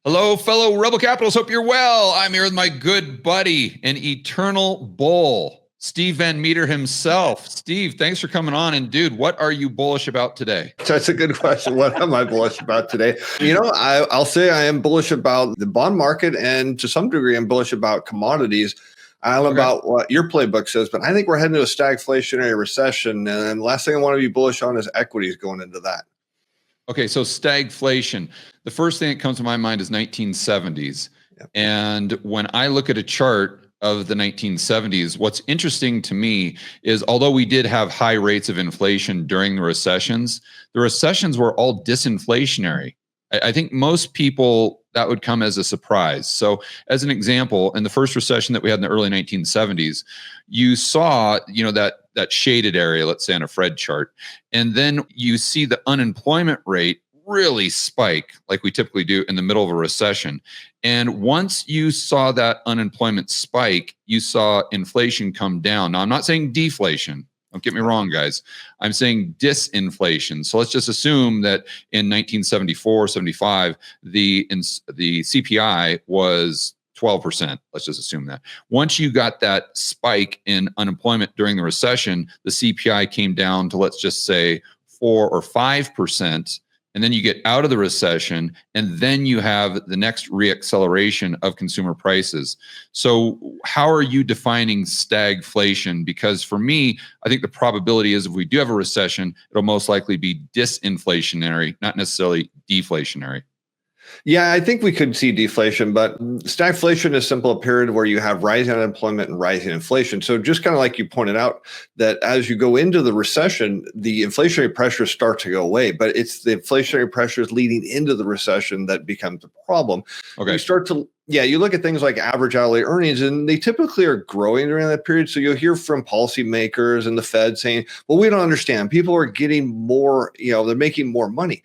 Hello, fellow Rebel Capitals. Hope you're well. I'm here with my good buddy and eternal bull, Steve Van Metre himself. Steve, thanks for coming on. And dude, what are you bullish about today? That's a good question. What am I bullish about today? I'll say I am bullish about the bond market, and to some degree, I'm bullish about commodities. I don't know about what your playbook says, but I think we're heading to a stagflationary recession. And the last thing I want to be bullish on is equities going into that. Okay, so stagflation. The first thing that comes to my mind is 1970s. Yep. And when I look at a chart of the 1970s, what's interesting to me is although we did have high rates of inflation during the recessions were all disinflationary. I think most people, that would come as a surprise. So as an example, in the first recession that we had in the early 1970s, you saw, that shaded area, let's say on a Fred chart, and then you see the unemployment rate really spike like we typically do in the middle of a recession. And once you saw that unemployment spike, you saw inflation come down. Now, I'm not saying deflation. Don't get me wrong, guys. I'm saying disinflation. So let's just assume that in 1974, 75, the CPI was 12%. Let's just assume that. Once you got that spike in unemployment during the recession, the CPI came down to, let's just say, 4 or 5%. And then you get out of the recession, and then you have the next reacceleration of consumer prices. So how are you defining stagflation? Because for me, I think the probability is if we do have a recession, it'll most likely be disinflationary, not necessarily deflationary. Yeah, I think we could see deflation, but stagflation is simply a period where you have rising unemployment and rising inflation. So just kind of like you pointed out, that as you go into the recession, the inflationary pressures start to go away, but it's the inflationary pressures leading into the recession that becomes a problem. Okay. You look at things like average hourly earnings, and they typically are growing during that period. So you'll hear from policymakers and the Fed saying, well, we don't understand. People are getting more, they're making more money.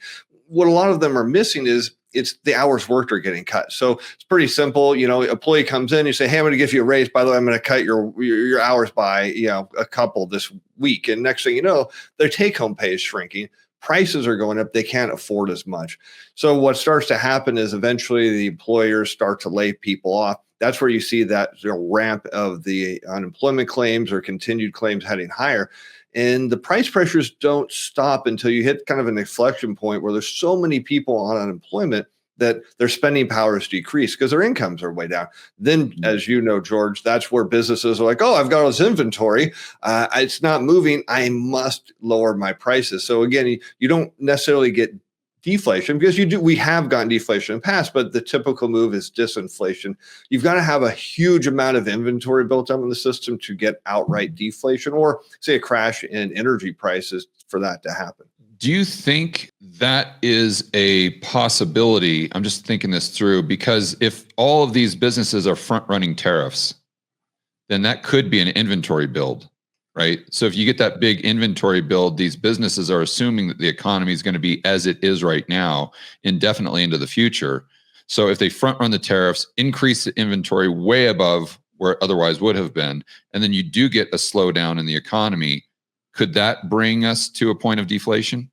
What a lot of them are missing is it's the hours worked are getting cut. So it's pretty simple. Employee comes in, you say, hey, I'm going to give you a raise. By the way, I'm going to cut your hours by, a couple this week. And next thing you know, their take home pay is shrinking. Prices are going up. They can't afford as much. So what starts to happen is eventually the employers start to lay people off. That's where you see that ramp of the unemployment claims or continued claims heading higher. And the price pressures don't stop until you hit kind of an inflection point where there's so many people on unemployment that their spending power is decreased because their incomes are way down. Then, as you know, George, that's where businesses are like, oh, I've got all this inventory. It's not moving. I must lower my prices. So again, you don't necessarily get deflation because we have gotten deflation in the past, but the typical move is disinflation. You've got to have a huge amount of inventory built up in the system to get outright deflation, or say a crash in energy prices for that to happen. Do you think that is a possibility? I'm just thinking this through, because if all of these businesses are front-running tariffs, then that could be an inventory build, right? So if you get that big inventory build, these businesses are assuming that the economy is going to be as it is right now, indefinitely into the future. So if they front-run the tariffs, increase the inventory way above where it otherwise would have been, and then you do get a slowdown in the economy, could that bring us to a point of deflation?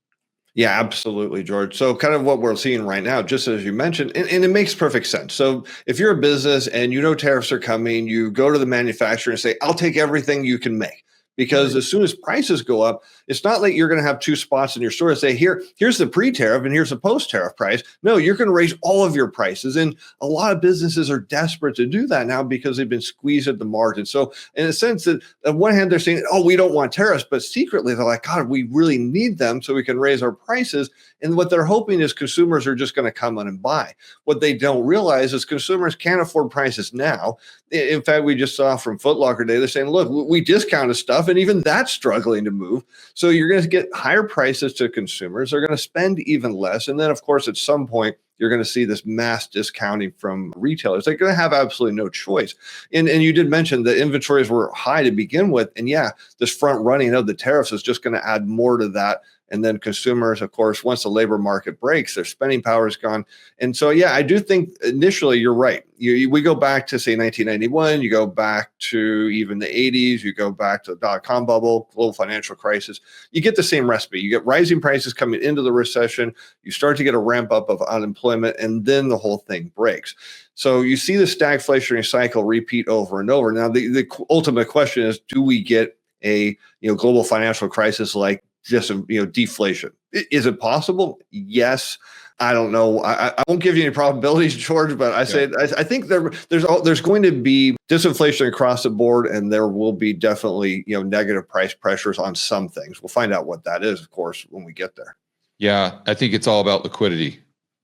Yeah, absolutely, George. So kind of what we're seeing right now, just as you mentioned, and it makes perfect sense. So if you're a business and tariffs are coming, you go to the manufacturer and say, I'll take everything you can make. Because as soon as prices go up, it's not like you're going to have two spots in your store and say, here's the pre-tariff and here's the post-tariff price. No, you're going to raise all of your prices. And a lot of businesses are desperate to do that now because they've been squeezed at the margin. So in a sense that on one hand, they're saying, oh, we don't want tariffs, but secretly they're like, God, we really need them so we can raise our prices. And what they're hoping is consumers are just going to come in and buy. What they don't realize is consumers can't afford prices now. In fact, we just saw from Foot Locker today, they're saying, look, we discounted stuff and even that's struggling to move. So you're going to get higher prices to consumers. They're going to spend even less. And then, of course, at some point, you're going to see this mass discounting from retailers. They're going to have absolutely no choice. And you did mention the inventories were high to begin with. And yeah, this front running of the tariffs is just going to add more to that. And then consumers, of course, once the labor market breaks, their spending power is gone. And so, yeah, I do think initially you're right. We go back to, say, 1991, you go back to even the 80s, you go back to the dot-com bubble, global financial crisis. You get the same recipe. You get rising prices coming into the recession. You start to get a ramp up of unemployment, and then the whole thing breaks. So you see the stagflationary cycle repeat over and over. Now, the ultimate question is, do we get a global financial crisis like just deflation? Is it possible? Yes. I don't know. I won't give you any probabilities, George, but I think there's going to be disinflation across the board, and there will be definitely negative price pressures on some things. We'll find out what that is, of course, when we get there. Yeah, I think it's all about liquidity.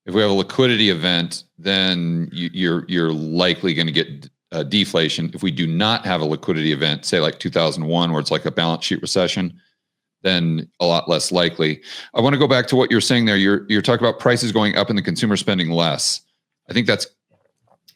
If we have a liquidity event, then you're likely going to get deflation. If we do not have a liquidity event, say like 2001, where it's like a balance sheet recession, then a lot less likely. I want to go back to what you're saying there. You're talking about prices going up and the consumer spending less. I think that's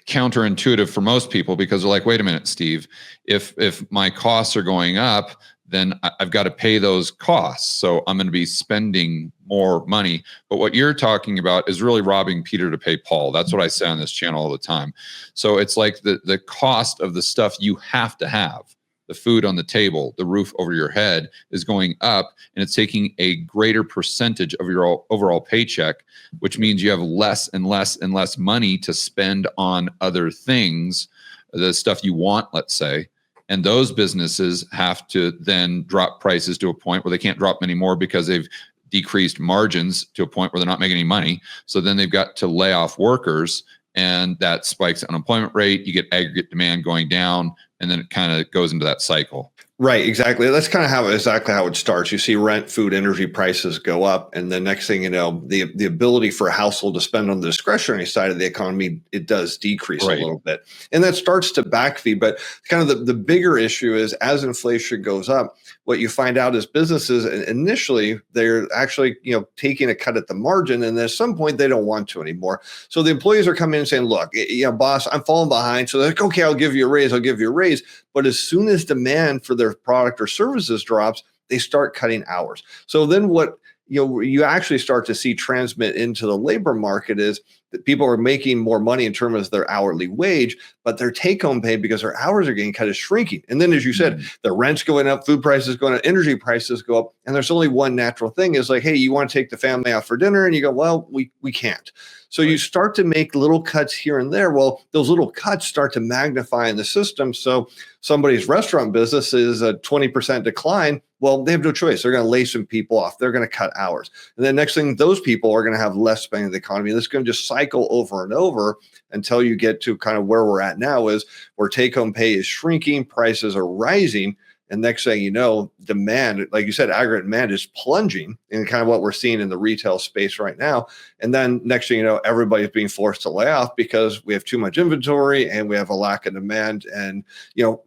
counterintuitive for most people, because they're like, wait a minute, Steve, if my costs are going up, then I've got to pay those costs. So I'm going to be spending more money. But what you're talking about is really robbing Peter to pay Paul. That's what I say on this channel all the time. So it's like the cost of the stuff you have to have, the food on the table, the roof over your head, is going up, and it's taking a greater percentage of your overall paycheck, which means you have less and less and less money to spend on other things, the stuff you want, let's say. And those businesses have to then drop prices to a point where they can't drop anymore because they've decreased margins to a point where they're not making any money. So then they've got to lay off workers, and that spikes the unemployment rate. You get aggregate demand going down, and then it kind of goes into that cycle. Right, exactly. That's kind of exactly how it starts. You see rent, food, energy prices go up, and the next thing you know, the ability for a household to spend on the discretionary side of the economy, it does decrease a little bit. And that starts to backfeed. But kind of the bigger issue is, as inflation goes up, what you find out is businesses initially, they're actually taking a cut at the margin, and at some point they don't want to anymore. So the employees are coming in and saying, look, boss, I'm falling behind. So they're like, okay, I'll give you a raise. But as soon as demand for their product or services drops, they start cutting hours. So then what you actually start to see transmit into the labor market is that people are making more money in terms of their hourly wage, but their take-home pay, because their hours are getting cut, is shrinking. And then, as you said, the rent's going up, food prices going up, energy prices go up, and there's only one natural thing is like, hey, you want to take the family out for dinner? And you go, well, we can't. So you start to make little cuts here and there. Well, those little cuts start to magnify in the system. So somebody's restaurant business is a 20% decline. Well, they have no choice. They're going to lay some people off. They're going to cut hours. And then next thing, those people are going to have less spending in the economy. And it's going to just cycle over and over until you get to kind of where we're at now, is where take-home pay is shrinking, prices are rising. And next thing you know, demand, like you said, aggregate demand is plunging, in kind of what we're seeing in the retail space right now. And then next thing you know, everybody's being forced to lay off because we have too much inventory and we have a lack of demand. And,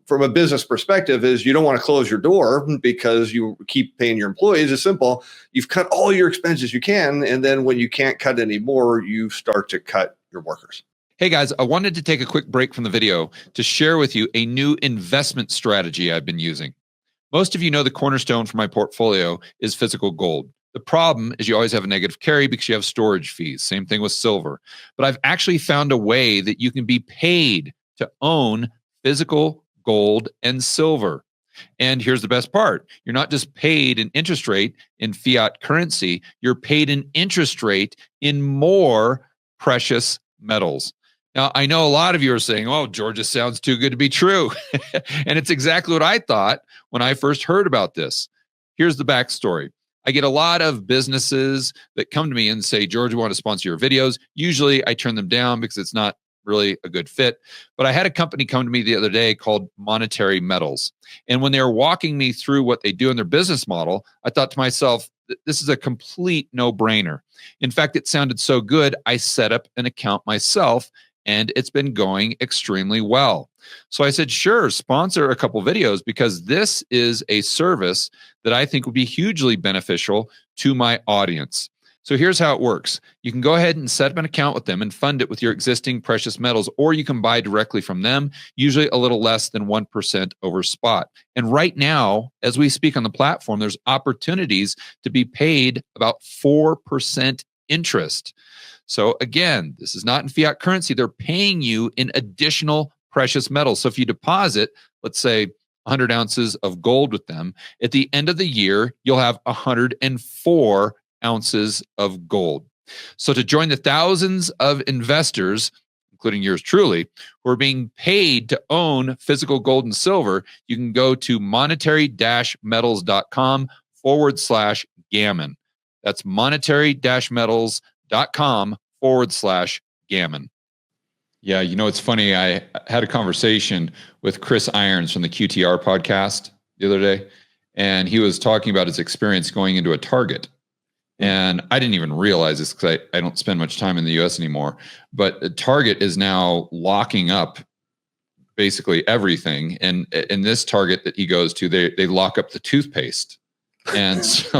from a business perspective, is you don't want to close your door because you keep paying your employees. It's simple. You've cut all your expenses you can. And then when you can't cut anymore, you start to cut your workers. Hey guys, I wanted to take a quick break from the video to share with you a new investment strategy I've been using. Most of you know the cornerstone for my portfolio is physical gold. The problem is you always have a negative carry because you have storage fees. Same thing with silver. But I've actually found a way that you can be paid to own physical gold and silver. And here's the best part. You're not just paid an interest rate in fiat currency. You're paid an interest rate in more precious metals. Now, I know a lot of you are saying, oh, George, this sounds too good to be true. And it's exactly what I thought when I first heard about this. Here's the backstory. I get a lot of businesses that come to me and say, George, we want to sponsor your videos. Usually I turn them down because it's not really a good fit. But I had a company come to me the other day called Monetary Metals. And when they were walking me through what they do in their business model, I thought to myself, this is a complete no-brainer. In fact, it sounded so good, I set up an account myself, and it's been going extremely well. So I said, sure, sponsor a couple videos, because this is a service that I think would be hugely beneficial to my audience. So here's how it works. You can go ahead and set up an account with them and fund it with your existing precious metals, or you can buy directly from them, usually a little less than 1% over spot. And right now, as we speak on the platform, there's opportunities to be paid about 4% interest. So again, this is not in fiat currency. They're paying you in additional precious metals. So if you deposit, let's say 100 ounces of gold with them, at the end of the year, you'll have 104 ounces of gold. So to join the thousands of investors, including yours truly, who are being paid to own physical gold and silver, you can go to monetary-metals.com/gammon. That's monetary-metals.com/gammon. Yeah, it's funny. I had a conversation with Chris Irons from the QTR podcast the other day, and he was talking about his experience going into a Target. And I didn't even realize this because I don't spend much time in the US anymore. But Target is now locking up basically everything. And in this Target that he goes to, they lock up the toothpaste. And so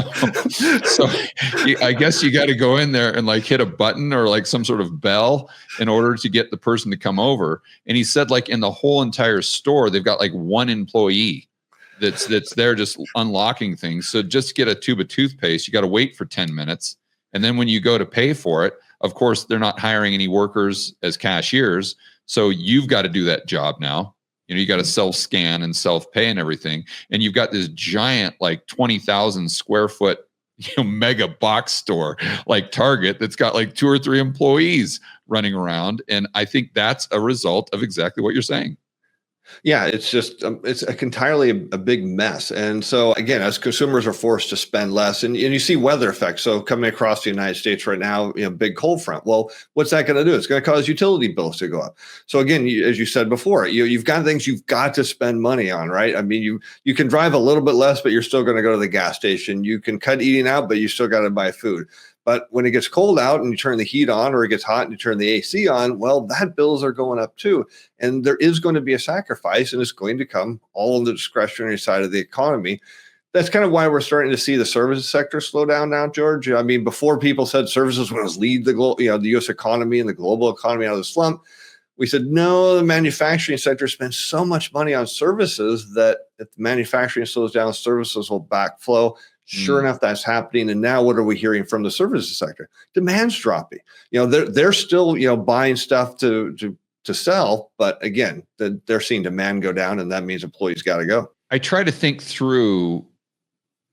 I guess you got to go in there and like hit a button or like some sort of bell in order to get the person to come over. And he said like in the whole entire store, they've got like one employee that's there just unlocking things. So just get a tube of toothpaste, you got to wait for 10 minutes. And then when you go to pay for it, of course, they're not hiring any workers as cashiers. So you've got to do that job now. You got to self-scan and self-pay and everything. And you've got this giant, like 20,000 square foot, mega box store like Target that's got like 2 or 3 employees running around. And I think that's a result of exactly what you're saying. Yeah, it's just it's entirely a big mess. And so again, as consumers are forced to spend less, and you see weather effects. So coming across the United States right now, big cold front. Well, what's that going to do? It's going to cause utility bills to go up. So again, as you said before, you've got things you've got to spend money on, right? I mean, you can drive a little bit less, but you're still going to go to the gas station. You can cut eating out, but you still got to buy food. But when it gets cold out and you turn the heat on, or it gets hot and you turn the AC on, well, that bills are going up too. And there is going to be a sacrifice, and it's going to come all on the discretionary side of the economy. That's kind of why we're starting to see the services sector slow down now, George. I mean, before people said services was lead the the U.S. economy and the global economy out of the slump. We said, no, the manufacturing sector spends so much money on services that if the manufacturing slows down, services will backflow. Sure enough, that's happening. And now what are we hearing from the services sector? Demand's dropping. They're still, buying stuff to sell. But again, they're seeing demand go down, and that means employees got to go. I try to think through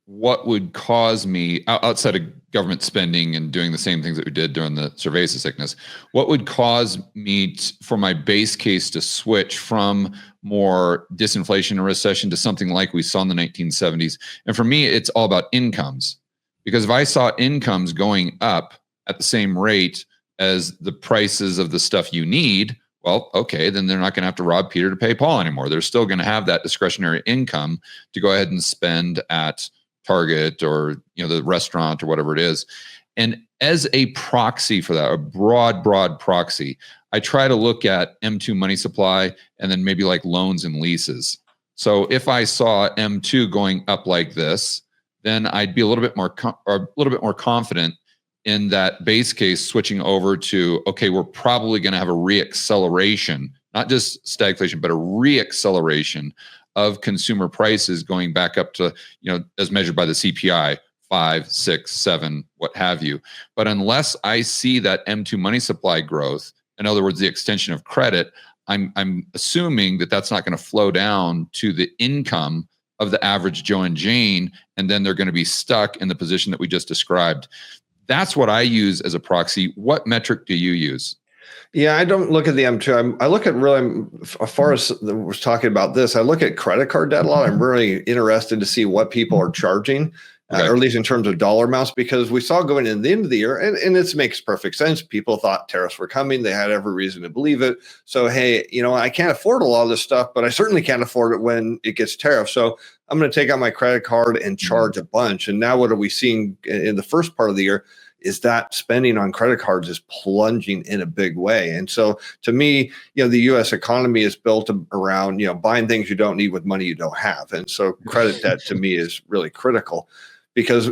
what would cause me, outside of government spending and doing the same things that we did during the cerveza sickness, what would cause me for my base case to switch from more disinflation and recession to something like we saw in the 1970s. And for me, it's all about incomes. Because if I saw incomes going up at the same rate as the prices of the stuff you need, well, okay, then they're not going to have to rob Peter to pay Paul anymore. They're still going to have that discretionary income to go ahead and spend at Target or the restaurant or whatever it is. And as a proxy for that, a broad proxy, I try to look at M2 money supply and then maybe like loans and leases. So if I saw M2 going up like this, then I'd be a little bit more confident in that base case switching over to, okay, we're probably going to have a reacceleration, not just stagflation, but a reacceleration of consumer prices going back up to, as measured by the CPI, 5, 6, 7, what have you. But unless I see that M2 money supply growth, in other words, the extension of credit, I'm assuming that that's not going to flow down to the income of the average Joe and Jane, and then they're going to be stuck in the position that we just described. That's what I use as a proxy. What metric do you use? Yeah, I don't look at the M2. I look at really, as far as we're talking about this, I look at credit card debt a lot. I'm really interested to see what people are charging, or at least in terms of dollar amounts, because we saw going into the end of the year, and it makes perfect sense. People thought tariffs were coming. They had every reason to believe it. So, hey, I can't afford a lot of this stuff, but I certainly can't afford it when it gets tariffed. So I'm going to take out my credit card and charge a bunch. And now what are we seeing in the first part of the year? Is that spending on credit cards is plunging in a big way. And so to me, the U.S. economy is built around, buying things you don't need with money you don't have. And so credit debt to me is really critical because,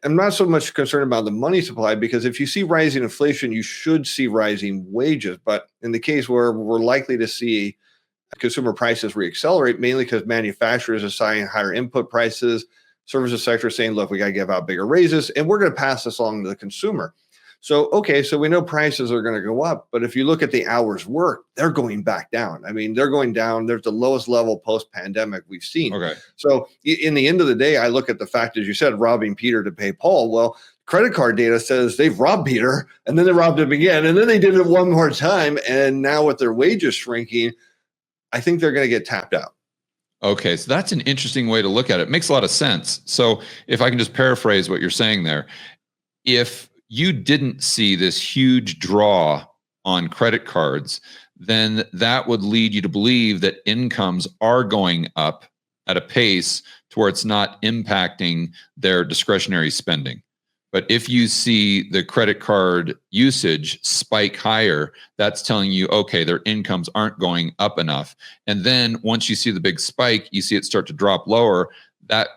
I'm not so much concerned about the money supply, because if you see rising inflation, you should see rising wages. But in the case where we're likely to see consumer prices reaccelerate, mainly because manufacturers are assigning higher input prices, services sector saying, look, we got to give out bigger raises, and we're going to pass this along to the consumer. So, okay, so we know prices are going to go up, but if you look at the hours worked, they're going back down. I mean, they're going down. There's the lowest level post-pandemic we've seen. Okay. So in the end of the day, I look at the fact, as you said, robbing Peter to pay Paul. Well, credit card data says they've robbed Peter, and then they robbed him again, and then they did it one more time. And now with their wages shrinking, I think they're going to get tapped out. Okay, so that's an interesting way to look at it. It makes a lot of sense. So if I can just paraphrase what you're saying there, if you didn't see this huge draw on credit cards, then that would lead you to believe that incomes are going up at a pace to where it's not impacting their discretionary spending. But if you see the credit card usage spike higher, that's telling you, okay, their incomes aren't going up enough. And then once you see the big spike, you see it start to drop lower. That,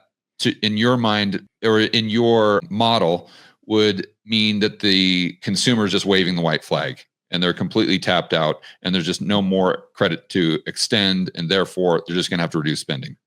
in your mind or in your model, would mean that the consumer is just waving the white flag and they're completely tapped out and there's just no more credit to extend. And therefore, they're just going to have to reduce spending.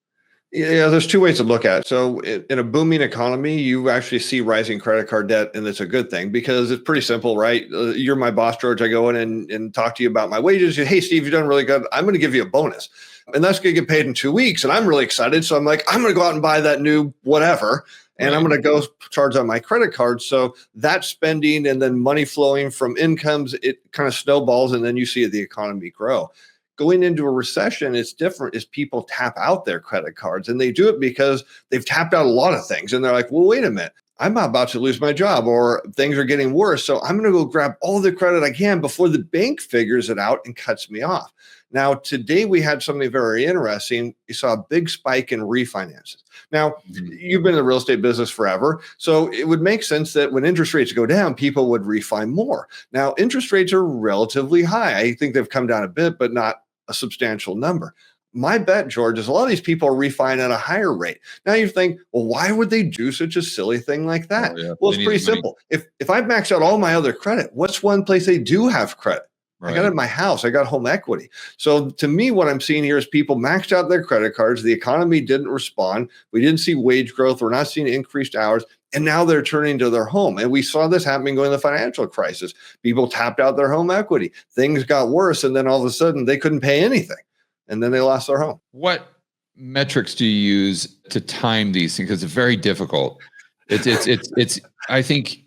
Yeah, there's two ways to look at it. So in a booming economy, you actually see rising credit card debt, and it's a good thing because it's pretty simple, right? You're my boss, George. I go in and talk to you about my wages. Hey, Steve, you've done really good. I'm going to give you a bonus. And that's going to get paid in 2 weeks. And I'm really excited. So I'm like, I'm going to go out and buy that new whatever. And I'm going to go charge on my credit card. So that spending and then money flowing from incomes, it kind of snowballs. And then you see the economy grow. Going into a recession, it's different as people tap out their credit cards, and they do it because they've tapped out a lot of things. And they're like, well, wait a minute, I'm about to lose my job or things are getting worse. So I'm going to go grab all the credit I can before the bank figures it out and cuts me off. Now, today we had something very interesting. You saw a big spike in refinances. Now, you've been in the real estate business forever, so it would make sense that when interest rates go down, people would refi more. Now, interest rates are relatively high. I think they've come down a bit, but not a substantial number. My bet, George, is a lot of these people are refining at a higher rate. Now you think, well, why would they do such a silly thing like that? Oh, yeah. Well, it's pretty simple. If I've maxed out all my other credit, what's one place they do have credit? Right. I got it in my house. I got home equity. So to me, what I'm seeing here is people maxed out their credit cards. The economy didn't respond. We didn't see wage growth. We're not seeing increased hours. And now they're turning to their home. And we saw this happening during the financial crisis. People tapped out their home equity. Things got worse. And then all of a sudden they couldn't pay anything. And then they lost their home. What metrics do you use to time these things? Because it's very difficult. It's I think,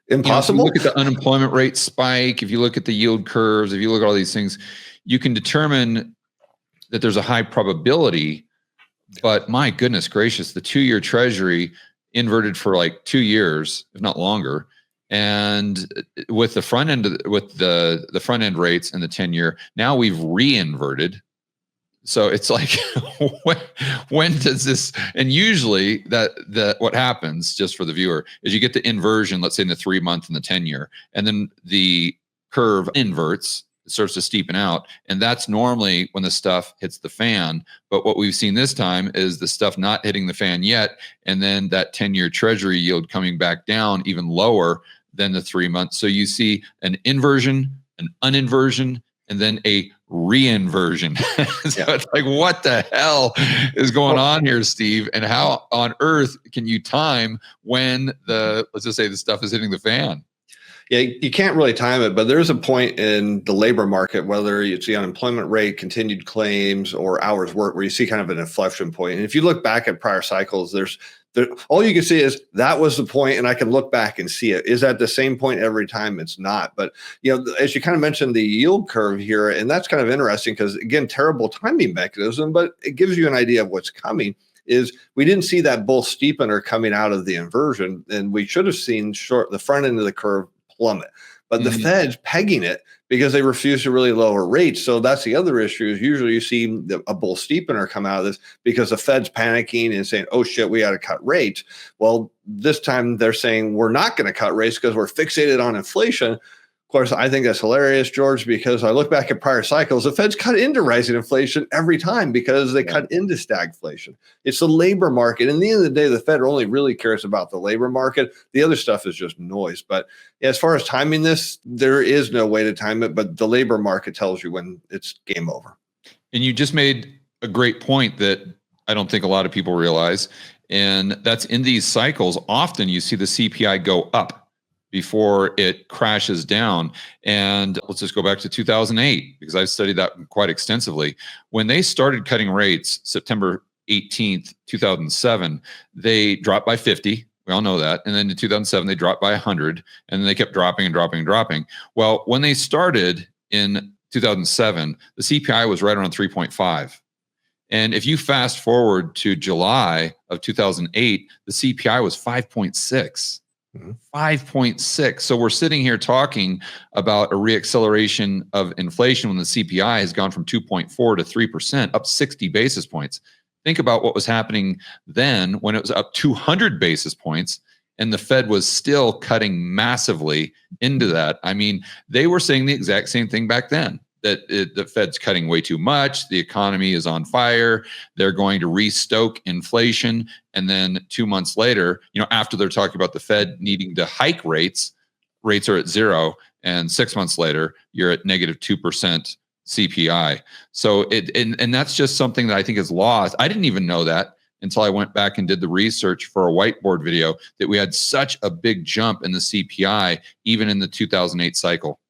impossible. If you look at the unemployment rate spike, if you look at the yield curves, if you look at all these things, you can determine that there's a high probability, but my goodness gracious, the 2-year treasury inverted for like 2 years, if not longer. And with the front end, with the front end rates and the 10-year, now we've re-inverted. So it's like, when does this? And usually that what happens, just for the viewer, is you get the inversion, let's say in the 3-month and the 10-year, and then the curve inverts, it starts to steepen out, and that's normally when the stuff hits the fan. But what we've seen this time is the stuff not hitting the fan yet, and then that 10-year treasury yield coming back down even lower than the 3 months. So you see an inversion, an uninversion, and then a re-inversion. So it's like, what the hell is going on here, Steve? And how on earth can you time when let's just say the stuff is hitting the fan? Yeah, you can't really time it, but there's a point in the labor market, whether it's the unemployment rate, continued claims, or hours worked, where you see kind of an inflection point. And if you look back at prior cycles, all you can see is that was the point, and I can look back and see it. Is that the same point every time? It's not. But as you kind of mentioned, the yield curve here, and that's kind of interesting because, again, terrible timing mechanism, but it gives you an idea of what's coming. Is we didn't see that bull steepener coming out of the inversion, and we should have seen the front end of the curve plummet. But the Fed's pegging it because they refuse to really lower rates. So that's the other issue, is usually you see a bull steepener come out of this because the Fed's panicking and saying, oh shit, we got to cut rates. Well, this time they're saying we're not going to cut rates because we're fixated on inflation. course, I think that's hilarious, George, because I look back at prior cycles, the Fed's cut into rising inflation every time because they cut into stagflation. It's the labor market. And at the end of the day, the Fed only really cares about the labor market. The other stuff is just noise. But as far as timing this, there is no way to time it, but the labor market tells you when it's game over. And you just made a great point that I don't think a lot of people realize. And that's in these cycles, often you see the CPI go up before it crashes down. And let's just go back to 2008, because I've studied that quite extensively. When they started cutting rates, September 18th, 2007, they dropped by 50. We all know that. And then in 2007, they dropped by 100. And then they kept dropping and dropping and dropping. Well, when they started in 2007, the CPI was right around 3.5. And if you fast forward to July of 2008, the CPI was 5.6. 5.6. So we're sitting here talking about a reacceleration of inflation when the CPI has gone from 2.4 to 3%, up 60 basis points. Think about what was happening then when it was up 200 basis points and the Fed was still cutting massively into that. I mean, they were saying the exact same thing back then, that the Fed's cutting way too much. The economy is on fire. They're going to restoke inflation. And then 2 months later, after they're talking about the Fed needing to hike rates are at zero. And 6 months later, you're at negative 2% CPI. So and that's just something that I think is lost. I didn't even know that until I went back and did the research for a whiteboard video, that we had such a big jump in the CPI, even in the 2008 cycle.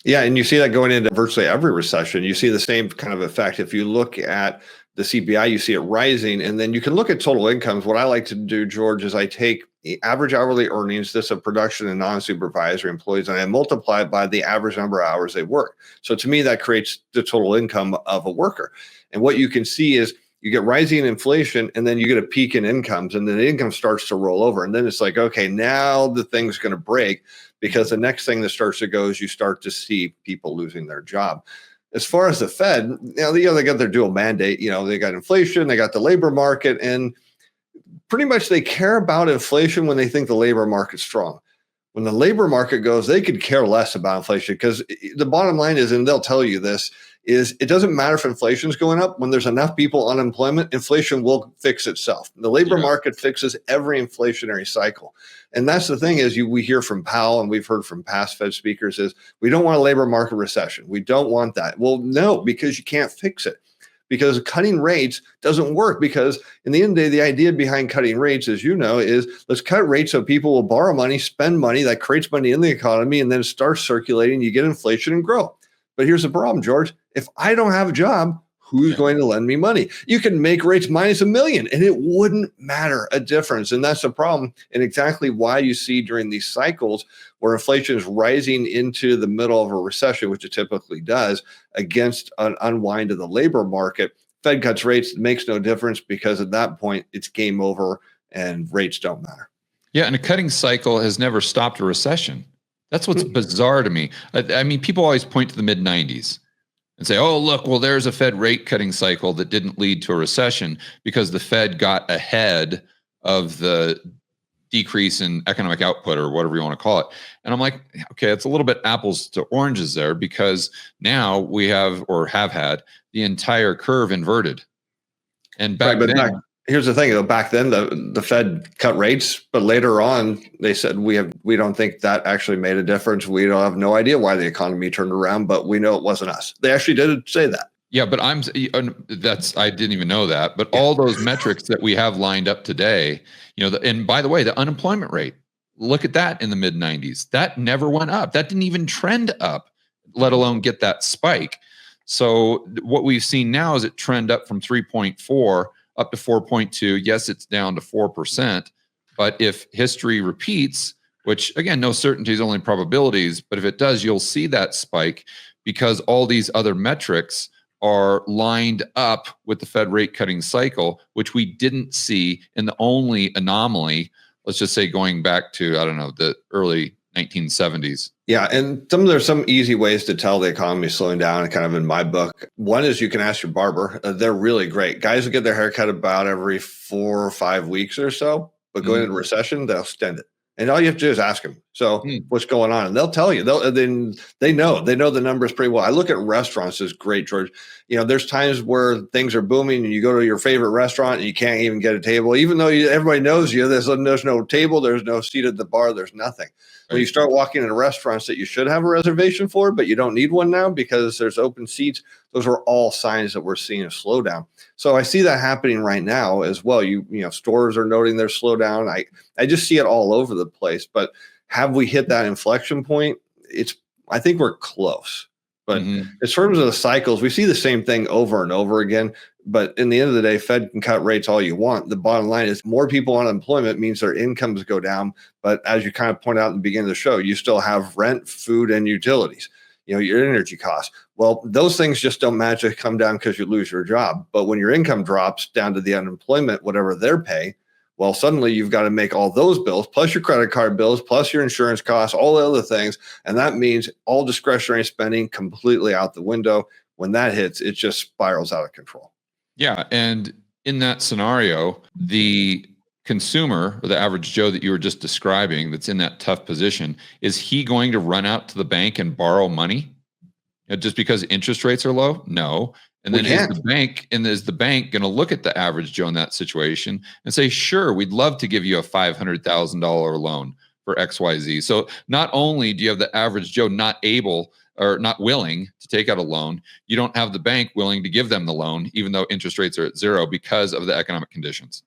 Yeah, and you see that going into virtually every recession. You see the same kind of effect. If you look at the CPI, you see it rising, and then you can look at total incomes. What I like to do, George, is I take the average hourly earnings, this of production and non-supervisory employees, and I multiply it by the average number of hours they work. So to me, that creates the total income of a worker. And what you can see is you get rising inflation, and then you get a peak in incomes, and then the income starts to roll over. And then it's like, okay, now the thing's going to break, because the next thing that starts to go is you start to see people losing their job. As far as the Fed, they got their dual mandate. They got inflation, they got the labor market, and pretty much they care about inflation when they think the labor market's strong. When the labor market goes, they could care less about inflation, because the bottom line is, and they'll tell you this, is it doesn't matter if inflation's going up. When there's enough people on unemployment, inflation will fix itself. The labor market fixes every inflationary cycle. And that's the thing is we hear from Powell, and we've heard from past Fed speakers, is we don't want a labor market recession. We don't want that. Well, no, because you can't fix it. Because cutting rates doesn't work, because in the end of the day, the idea behind cutting rates, as you know, is let's cut rates so people will borrow money, spend money, that creates money in the economy, and then it starts circulating, you get inflation and grow. But here's the problem, George. If I don't have a job, who's going to lend me money? You can make rates minus $1 million and it wouldn't matter a difference. And that's the problem, and exactly why you see during these cycles where inflation is rising into the middle of a recession, which it typically does, against an unwind of the labor market. Fed cuts rates, it makes no difference, because at that point it's game over and rates don't matter. Yeah, and a cutting cycle has never stopped a recession. That's what's bizarre to me. I mean, people always point to the mid-90s and say, oh, look, well, there's a Fed rate cutting cycle that didn't lead to a recession because the Fed got ahead of the decrease in economic output, or whatever you want to call it. And I'm like, okay, it's a little bit apples to oranges there, because now we have had the entire curve inverted. And back then, here's the thing, though. Back then, the Fed cut rates, but later on, they said we don't think that actually made a difference. We don't have no idea why the economy turned around, but we know it wasn't us. They actually did say that. Yeah, but I didn't even know that. But all those metrics that we have lined up today, and by the way, the unemployment rate, look at that in the mid 90s. That never went up. That didn't even trend up, let alone get that spike. So what we've seen now is it trend up from 3.4 up to 4.2. Yes, it's down to 4%. But if history repeats, which again, no certainties, only probabilities, but if it does, you'll see that spike, because all these other metrics are lined up with the Fed rate cutting cycle, which we didn't see in the only anomaly, let's just say going back to, I don't know, the early 1970s. Yeah, and there's some easy ways to tell the economy is slowing down, kind of in my book. One is you can ask your barber. They're really great. Guys will get their hair cut about every 4 or 5 weeks or so, but going into recession, they'll extend it. And all you have to do is ask them, so what's going on? And they'll tell you. They know the numbers pretty well. I look at restaurants as great, George. There's times where things are booming and you go to your favorite restaurant and you can't even get a table, even though everybody knows you. There's no table, there's no seat at the bar, there's nothing. When you start walking into restaurants that you should have a reservation for, but you don't need one now because there's open seats, those are all signs that we're seeing a slowdown. So I see that happening right now as well. Stores are noting their slowdown. I just see it all over the place. But have we hit that inflection point? I think we're close. But in terms of the cycles, we see the same thing over and over again. But in the end of the day, Fed can cut rates all you want. The bottom line is more people on unemployment means their incomes go down. But as you kind of point out in the beginning of the show, you still have rent, food, and utilities, your energy costs. Well, those things just don't magically come down because you lose your job. But when your income drops down to the unemployment, whatever their pay, well, suddenly you've got to make all those bills, plus your credit card bills, plus your insurance costs, all the other things. And that means all discretionary spending completely out the window. When that hits, it just spirals out of control. Yeah. And in that scenario, the consumer or the average Joe that you were just describing that's in that tough position, is he going to run out to the bank and borrow money just because interest rates are low? No. And then is the bank going to look at the average Joe in that situation and say, sure, we'd love to give you a $500,000 loan for XYZ. So not only do you have the average Joe not able or not willing to take out a loan, you don't have the bank willing to give them the loan, even though interest rates are at zero because of the economic conditions.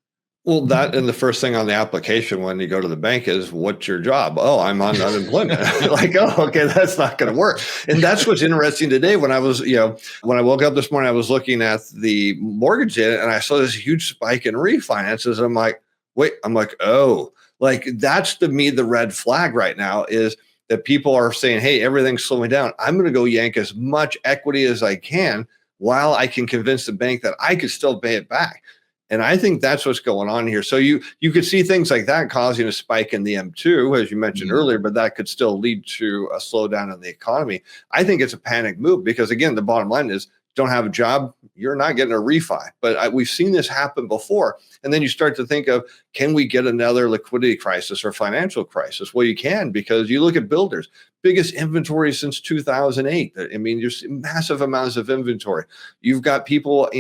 Well, that and the first thing on the application when you go to the bank is, what's your job? Oh, I'm on unemployment. Like, oh, okay, that's not going to work. And that's what's interesting today. When I woke up this morning, I was looking at the mortgage data and I saw this huge spike in refinances. I'm like, oh, like that's to me the red flag right now is that people are saying, hey, everything's slowing down. I'm going to go yank as much equity as I can while I can convince the bank that I could still pay it back. And I think that's what's going on here. So you could see things like that causing a spike in the M2, as you mentioned earlier, but that could still lead to a slowdown in the economy. I think it's a panic move because, again, the bottom line is don't have a job, you're not getting a refi. But we've seen this happen before. And then you start to think of, can we get another liquidity crisis or financial crisis? Well, you can, because you look at builders, biggest inventory since 2008. I mean, there's massive amounts of inventory. You've got people,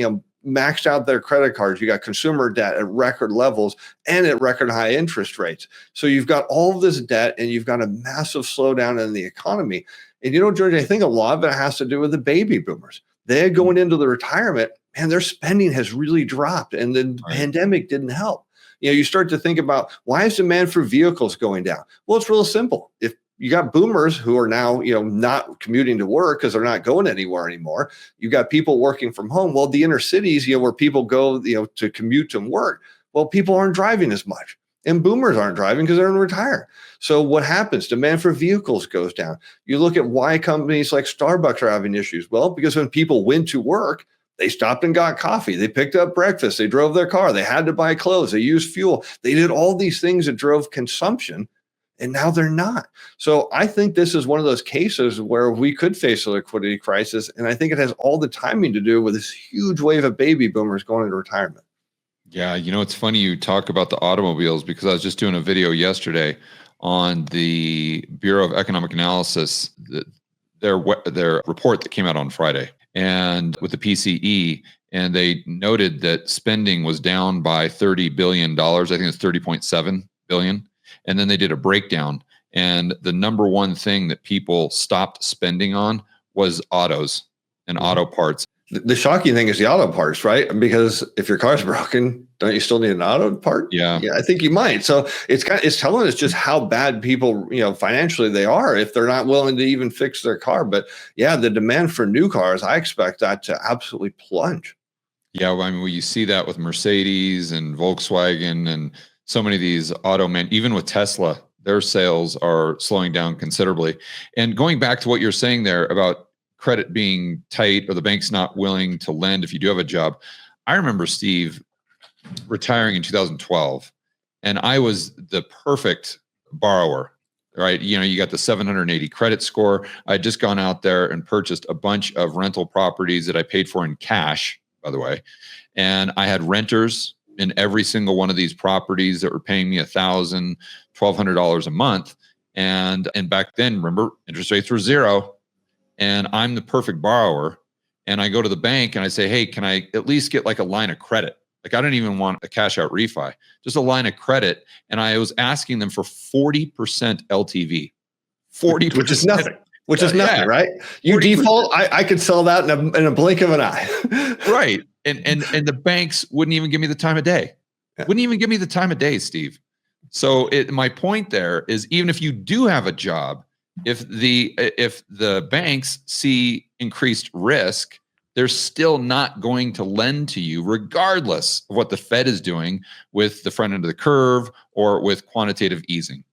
maxed out their credit cards. You got consumer debt at record levels and at record high interest rates. So you've got all of this debt and you've got a massive slowdown in the economy. And George, I think a lot of it has to do with the baby boomers. They're going into the retirement and their spending has really dropped, and the pandemic didn't help. You start to think about, why is demand for vehicles going down? Well, it's real simple. If you got boomers who are now, not commuting to work because they're not going anywhere anymore. You got people working from home. Well, the inner cities, where people go, to commute to work. Well, people aren't driving as much, and boomers aren't driving because they're in retire. So what happens? Demand for vehicles goes down. You look at why companies like Starbucks are having issues. Well, because when people went to work, they stopped and got coffee. They picked up breakfast. They drove their car. They had to buy clothes. They used fuel. They did all these things that drove consumption. And now they're not. So I think this is one of those cases where we could face a liquidity crisis. And I think it has all the timing to do with this huge wave of baby boomers going into retirement. Yeah. It's funny you talk about the automobiles, because I was just doing a video yesterday on the Bureau of Economic Analysis, their report that came out on Friday, and with the PCE. And they noted that spending was down by $30 billion. I think it's 30.7 billion. And then they did a breakdown, and the number one thing that people stopped spending on was autos and auto parts. The shocking thing is the auto parts, right? Because if your car's broken, don't you still need an auto part? Yeah, I think you might. So it's telling us just how bad people, financially they are if they're not willing to even fix their car. But yeah, the demand for new cars, I expect that to absolutely plunge. Yeah, I mean, you see that with Mercedes and Volkswagen and so many of these even with Tesla, their sales are slowing down considerably. And going back to what you're saying there about credit being tight or the bank's not willing to lend if you do have a job. I remember Steve retiring in 2012, and I was the perfect borrower, right? You got the 780 credit score. I'd just gone out there and purchased a bunch of rental properties that I paid for in cash, by the way. And I had renters in every single one of these properties that were paying me $1,000, $1,200 a month. And back then, remember, interest rates were zero, and I'm the perfect borrower. And I go to the bank and I say, hey, can I at least get like a line of credit? Like, I don't even want a cash out refi, just a line of credit. And I was asking them for 40% LTV, 40%, which is nothing. Which is nothing, yeah, right? You 40%. default, I could sell that in a blink of an eye. Right. And the banks wouldn't even give me the time of day. Yeah. Wouldn't even give me the time of day, Steve. So my point there is, even if you do have a job, if the banks see increased risk, they're still not going to lend to you, regardless of what the Fed is doing with the front end of the curve or with quantitative easing.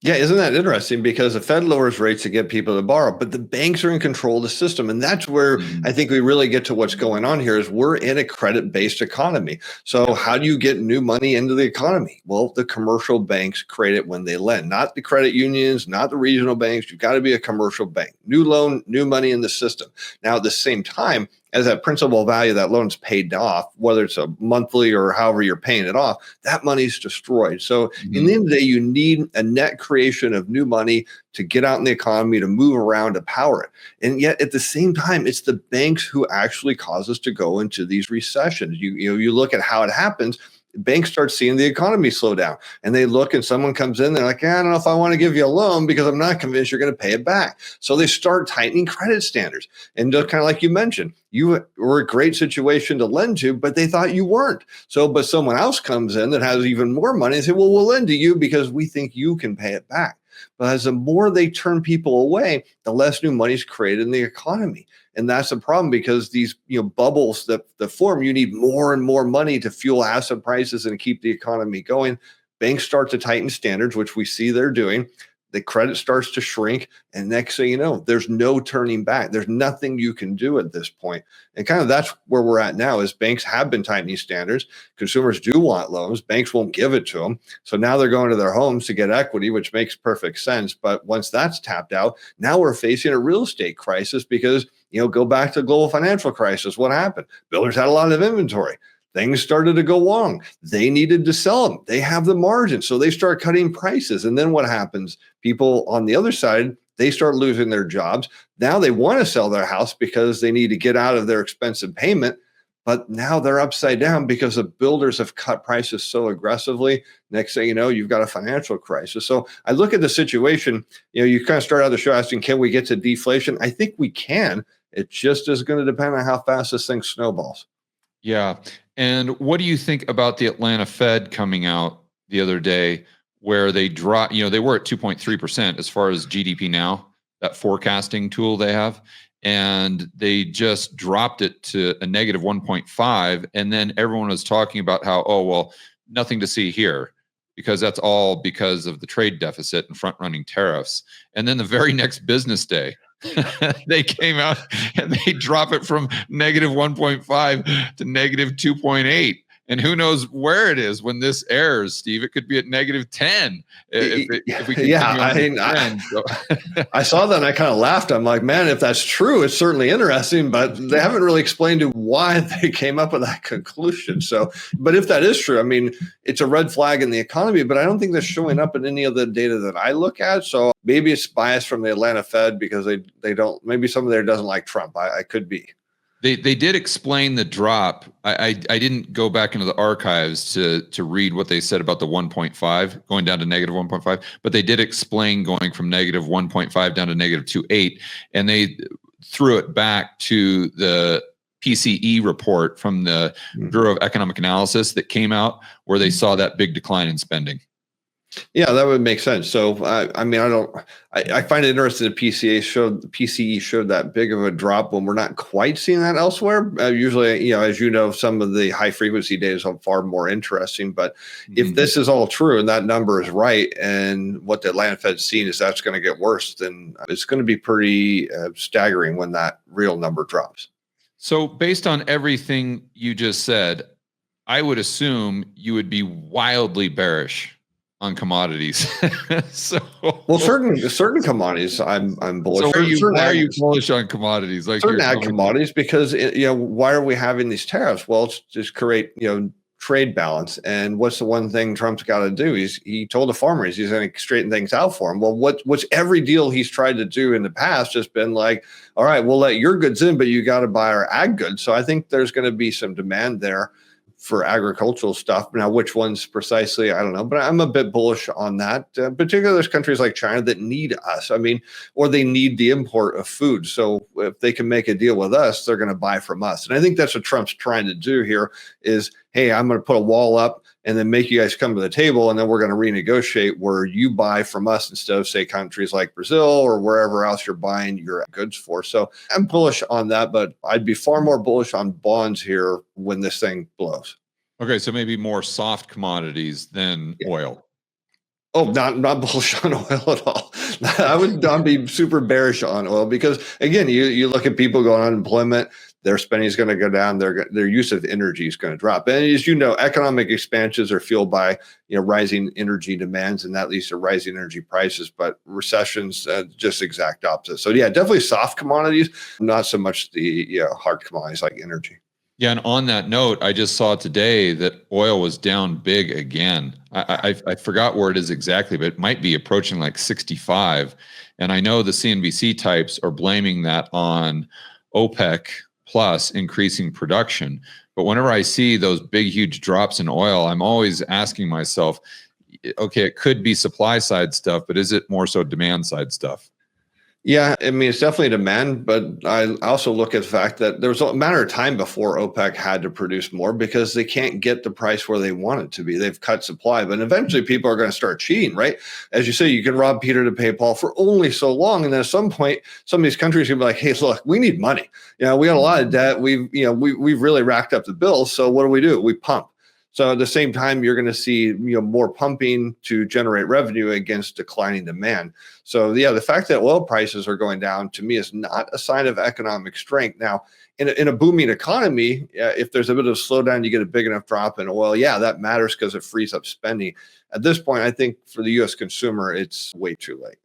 Yeah, isn't that interesting? Because the Fed lowers rates to get people to borrow, but the banks are in control of the system. And that's where I think we really get to what's going on here is we're in a credit-based economy. So how do you get new money into the economy? Well, the commercial banks create it when they lend, not the credit unions, not the regional banks. You've got to be a commercial bank. New loan, new money in the system. Now, at the same time, as that principal value of that loan's paid off, whether it's a monthly or however you're paying it off, that money's destroyed. So in the end of the day, you need a net creation of new money to get out in the economy, to move around, to power it. And yet at the same time, it's the banks who actually cause us to go into these recessions. You look at how it happens. Banks start seeing the economy slow down, and they look, and someone comes in, they're like, I don't know if I want to give you a loan because I'm not convinced you're going to pay it back. So they start tightening credit standards. And just kind of like you mentioned, you were a great situation to lend to, but they thought you weren't. But someone else comes in that has even more money and say, well, we'll lend to you because we think you can pay it back. But as the more they turn people away, the less new money is created in the economy. And that's the problem, because these bubbles that form, you need more and more money to fuel asset prices and keep the economy going. Banks start to tighten standards, which we see they're doing. The credit starts to shrink. And next thing you know, there's no turning back. There's nothing you can do at this point. And kind of that's where we're at now, is banks have been tightening standards. Consumers do want loans. Banks won't give it to them. So now they're going to their homes to get equity, which makes perfect sense. But once that's tapped out, now we're facing a real estate crisis because, go back to the global financial crisis. What happened? Builders had a lot of inventory. Things started to go wrong. They needed to sell them. They have the margin. So they start cutting prices. And then what happens? People on the other side, they start losing their jobs. Now they want to sell their house because they need to get out of their expensive payment. But now they're upside down because the builders have cut prices so aggressively. Next thing you know, you've got a financial crisis. So I look at the situation, you kind of start out the show asking, can we get to deflation? I think we can. It just is going to depend on how fast this thing snowballs. Yeah. And what do you think about the Atlanta Fed coming out the other day, where they dropped, they were at 2.3% as far as GDP now, that forecasting tool they have, and they just dropped it to a negative 1.5. And then everyone was talking about how, oh, well, nothing to see here, because that's all because of the trade deficit and front running tariffs. And then the very next business day, they came out and they drop it from negative 1.5 to negative 2.8. And who knows where it is when this airs, Steve? It could be at negative 10 if we continue on the trend. I saw that and I kind of laughed. I'm like, man, if that's true, it's certainly interesting, but they haven't really explained why they came up with that conclusion. So, but if that is true, I mean, it's a red flag in the economy, but I don't think that's showing up in any of the data that I look at. So maybe it's biased from the Atlanta Fed because they don't, maybe some of there doesn't like Trump. I could be. They did explain the drop. I didn't go back into the archives to read what they said about the 1.5 going down to negative 1.5, but they did explain going from negative 1.5 down to negative 2.8, and they threw it back to the PCE report from the Bureau of Economic Analysis that came out, where they saw that big decline in spending. Yeah, that would make sense. So, I mean, I find it interesting that PCE showed that big of a drop when we're not quite seeing that elsewhere. Usually, as you know, some of the high frequency data is far more interesting. But if this is all true and that number is right, and what the Atlanta Fed's seen is that's going to get worse, then it's going to be pretty staggering when that real number drops. So, based on everything you just said, I would assume you would be wildly bearish on commodities. Well, certain commodities I'm bullish. So why are you bullish on commodities? Like certain ag commodities, because why are we having these tariffs? Well, it's just create trade balance. And what's the one thing Trump's got to do? He told the farmers he's going to straighten things out for them. Well, what's every deal he's tried to do in the past just been like, all right, we'll let your goods in, but you got to buy our ag goods. So I think there's going to be some demand there for agricultural stuff. Now, which ones precisely, I don't know, but I'm a bit bullish on that. Particularly there's countries like China that need us. I mean, or they need the import of food. So if they can make a deal with us, they're going to buy from us. And I think that's what Trump's trying to do here is, hey, I'm going to put a wall up and then make you guys come to the table. And then we're going to renegotiate where you buy from us instead of, say, countries like Brazil or wherever else you're buying your goods for. So I'm bullish on that, but I'd be far more bullish on bonds here when this thing blows. Okay, so maybe more soft commodities than oil. Oh, not bullish on oil at all. I would not be super bearish on oil because, again, you look at people going on unemployment, their spending is going to go down, their use of energy is going to drop. And as you know, economic expansions are fueled by rising energy demands, and that leads to rising energy prices. But recessions, just exact opposite. So yeah, definitely soft commodities, not so much the hard commodities like energy. Yeah, and on that note, I just saw today that oil was down big again. I forgot where it is exactly, but it might be approaching like 65. And I know the CNBC types are blaming that on OPEC plus increasing production. But whenever I see those big, huge drops in oil, I'm always asking myself, okay, it could be supply side stuff, but is it more so demand side stuff? Yeah, I mean, it's definitely demand, but I also look at the fact that there was a matter of time before OPEC had to produce more because they can't get the price where they want it to be. They've cut supply, but eventually people are going to start cheating, right? As you say, you can rob Peter to pay Paul for only so long. And then at some point, some of these countries are going to be like, hey, look, we need money. We got a lot of debt. We've really racked up the bills. So what do? We pump. So at the same time, you're going to see more pumping to generate revenue against declining demand. So yeah, the fact that oil prices are going down to me is not a sign of economic strength. Now, in a booming economy, if there's a bit of a slowdown, you get a big enough drop in oil. Yeah, that matters because it frees up spending. At this point, I think for the U.S. consumer, it's way too late.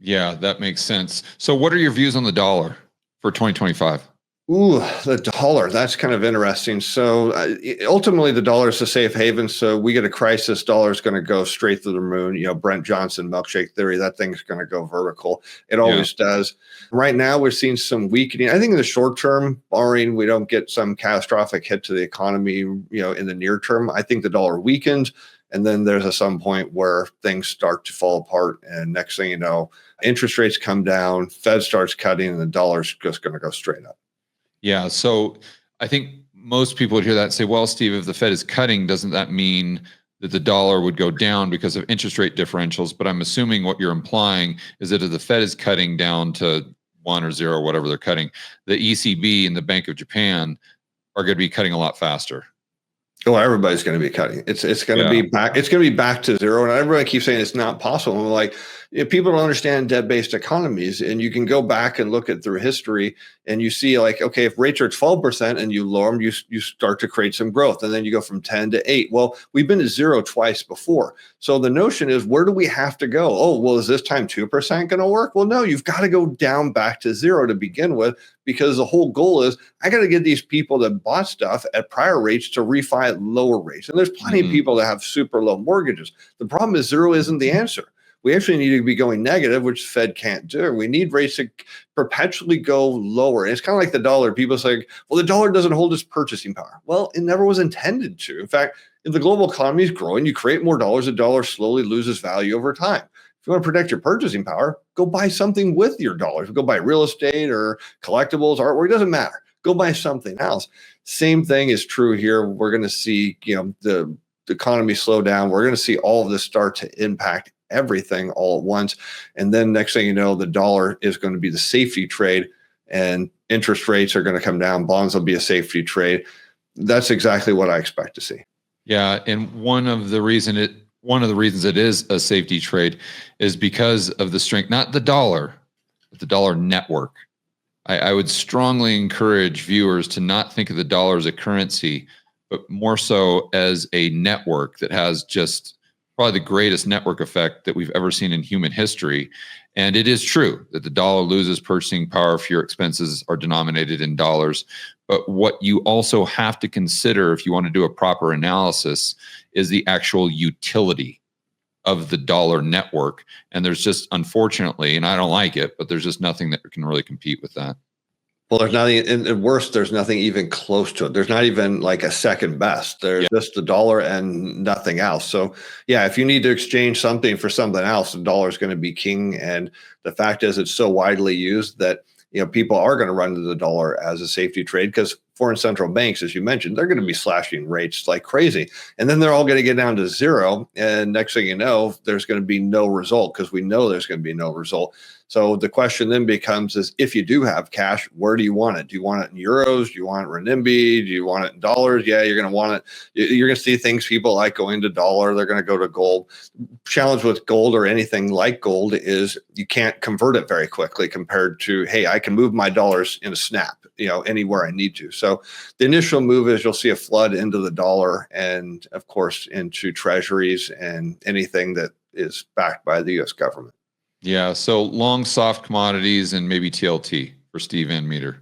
Yeah, that makes sense. So what are your views on the dollar for 2025? Ooh, the dollar. That's kind of interesting. So ultimately, the dollar is a safe haven. So we get a crisis, dollar is going to go straight to the moon. Brent Johnson milkshake theory, that thing's going to go vertical. It always does. Right now, we're seeing some weakening. I think in the short term, barring we don't get some catastrophic hit to the economy, in the near term, I think the dollar weakens. And then there's some point where things start to fall apart. And next thing you know, interest rates come down, Fed starts cutting, and the dollar's just going to go straight up. Yeah. So I think most people would hear that and say, well, Steve, if the Fed is cutting, doesn't that mean that the dollar would go down because of interest rate differentials? But I'm assuming what you're implying is that if the Fed is cutting down to 1 or 0, whatever they're cutting, the ECB and the Bank of Japan are going to be cutting a lot faster. Oh, everybody's going to be cutting. It's going to be back. It's going to be back to zero. And everybody keeps saying it's not possible. And I'm like, people don't understand debt-based economies. And you can go back and look at through history, and you see like, okay, if rates are at 12% and you lower them, you start to create some growth, and then you go from 10 to 8. Well, we've been to 0 twice before. So the notion is, where do we have to go? Oh, well, is this time 2% going to work? Well, no, you've got to go down back to 0 to begin with, because the whole goal is I got to get these people that bought stuff at prior rates to refi at lower rates. And there's plenty of people that have super low mortgages. The problem is 0 isn't the answer. We actually need to be going negative, which the Fed can't do. We need rates to perpetually go lower. And it's kind of like the dollar. People say, well, the dollar doesn't hold its purchasing power. Well, it never was intended to. In fact, if the global economy is growing, you create more dollars, the dollar slowly loses value over time. If you want to protect your purchasing power, go buy something with your dollars. Go buy real estate or collectibles, artwork. It doesn't matter. Go buy something else. Same thing is true here. We're going to see, the economy slow down. We're going to see all of this start to impact everything all at once. And then next thing you know, the dollar is going to be the safety trade, and interest rates are going to come down. Bonds will be a safety trade. That's exactly what I expect to see. Yeah. And one of the reasons it is a safety trade is because of the strength, not the dollar, but the dollar network. I would strongly encourage viewers to not think of the dollar as a currency, but more so as a network that has just probably the greatest network effect that we've ever seen in human history. And it is true that the dollar loses purchasing power if your expenses are denominated in dollars. But what you also have to consider if you want to do a proper analysis is the actual utility of the dollar network. And there's just, unfortunately, and I don't like it, but there's just nothing that can really compete with that. Well, there's nothing, and worse, there's nothing even close to it. There's not even like a second best. There's just the dollar and nothing else. So, yeah, if you need to exchange something for something else, the dollar is going to be king. And the fact is, it's so widely used that people are going to run to the dollar as a safety trade because foreign central banks, as you mentioned, they're going to be slashing rates like crazy. And then they're all going to get down to zero. And next thing you know, there's going to be no result because we know there's going to be no result. So the question then becomes is if you do have cash, where do you want it? Do you want it in euros? Do you want it in renminbi? Do you want it in dollars? Yeah, you're going to want it. You're going to see things people like going to dollar. They're going to go to gold. Challenge with gold or anything like gold is you can't convert it very quickly compared to, hey, I can move my dollars in a snap, anywhere I need to. So the initial move is you'll see a flood into the dollar and, of course, into treasuries and anything that is backed by the U.S. government. Yeah, so long soft commodities and maybe TLT for Steve and Metre.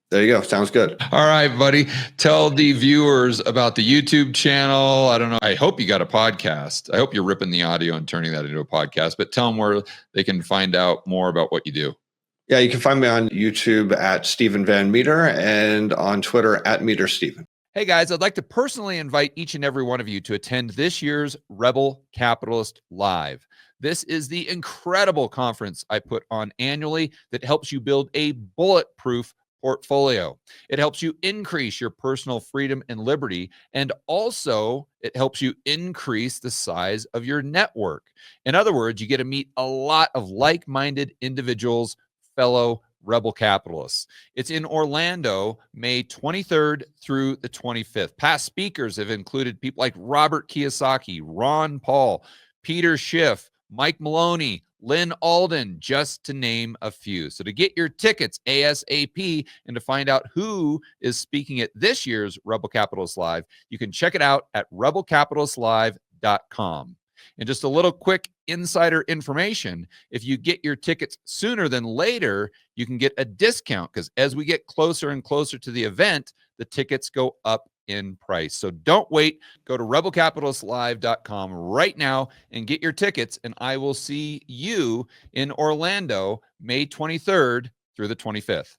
There you go. Sounds good. All right, buddy. Tell the viewers about the YouTube channel. I don't know. I hope you got a podcast. I hope you're ripping the audio and turning that into a podcast, but tell them where they can find out more about what you do. Yeah, you can find me on YouTube at Stephen Van Metre and on Twitter at Metre Stephen. Hey guys, I'd like to personally invite each and every one of you to attend this year's Rebel Capitalist Live. This is the incredible conference I put on annually that helps you build a bulletproof portfolio. It helps you increase your personal freedom and liberty, and also it helps you increase the size of your network. In other words, you get to meet a lot of like-minded individuals, fellow Rebel capitalists. It's in Orlando, May 23rd through the 25th. Past speakers have included people like Robert Kiyosaki, Ron Paul, Peter Schiff, Mike Maloney, Lynn Alden, just to name a few. So to get your tickets ASAP and to find out who is speaking at this year's Rebel Capitalist Live, you can check it out at rebelcapitalistlive.com. And just a little quick insider information, if you get your tickets sooner than later, you can get a discount because as we get closer and closer to the event, the tickets go up in price. So don't wait. Go to rebelcapitalistlive.com right now and get your tickets. And I will see you in Orlando, May 23rd through the 25th.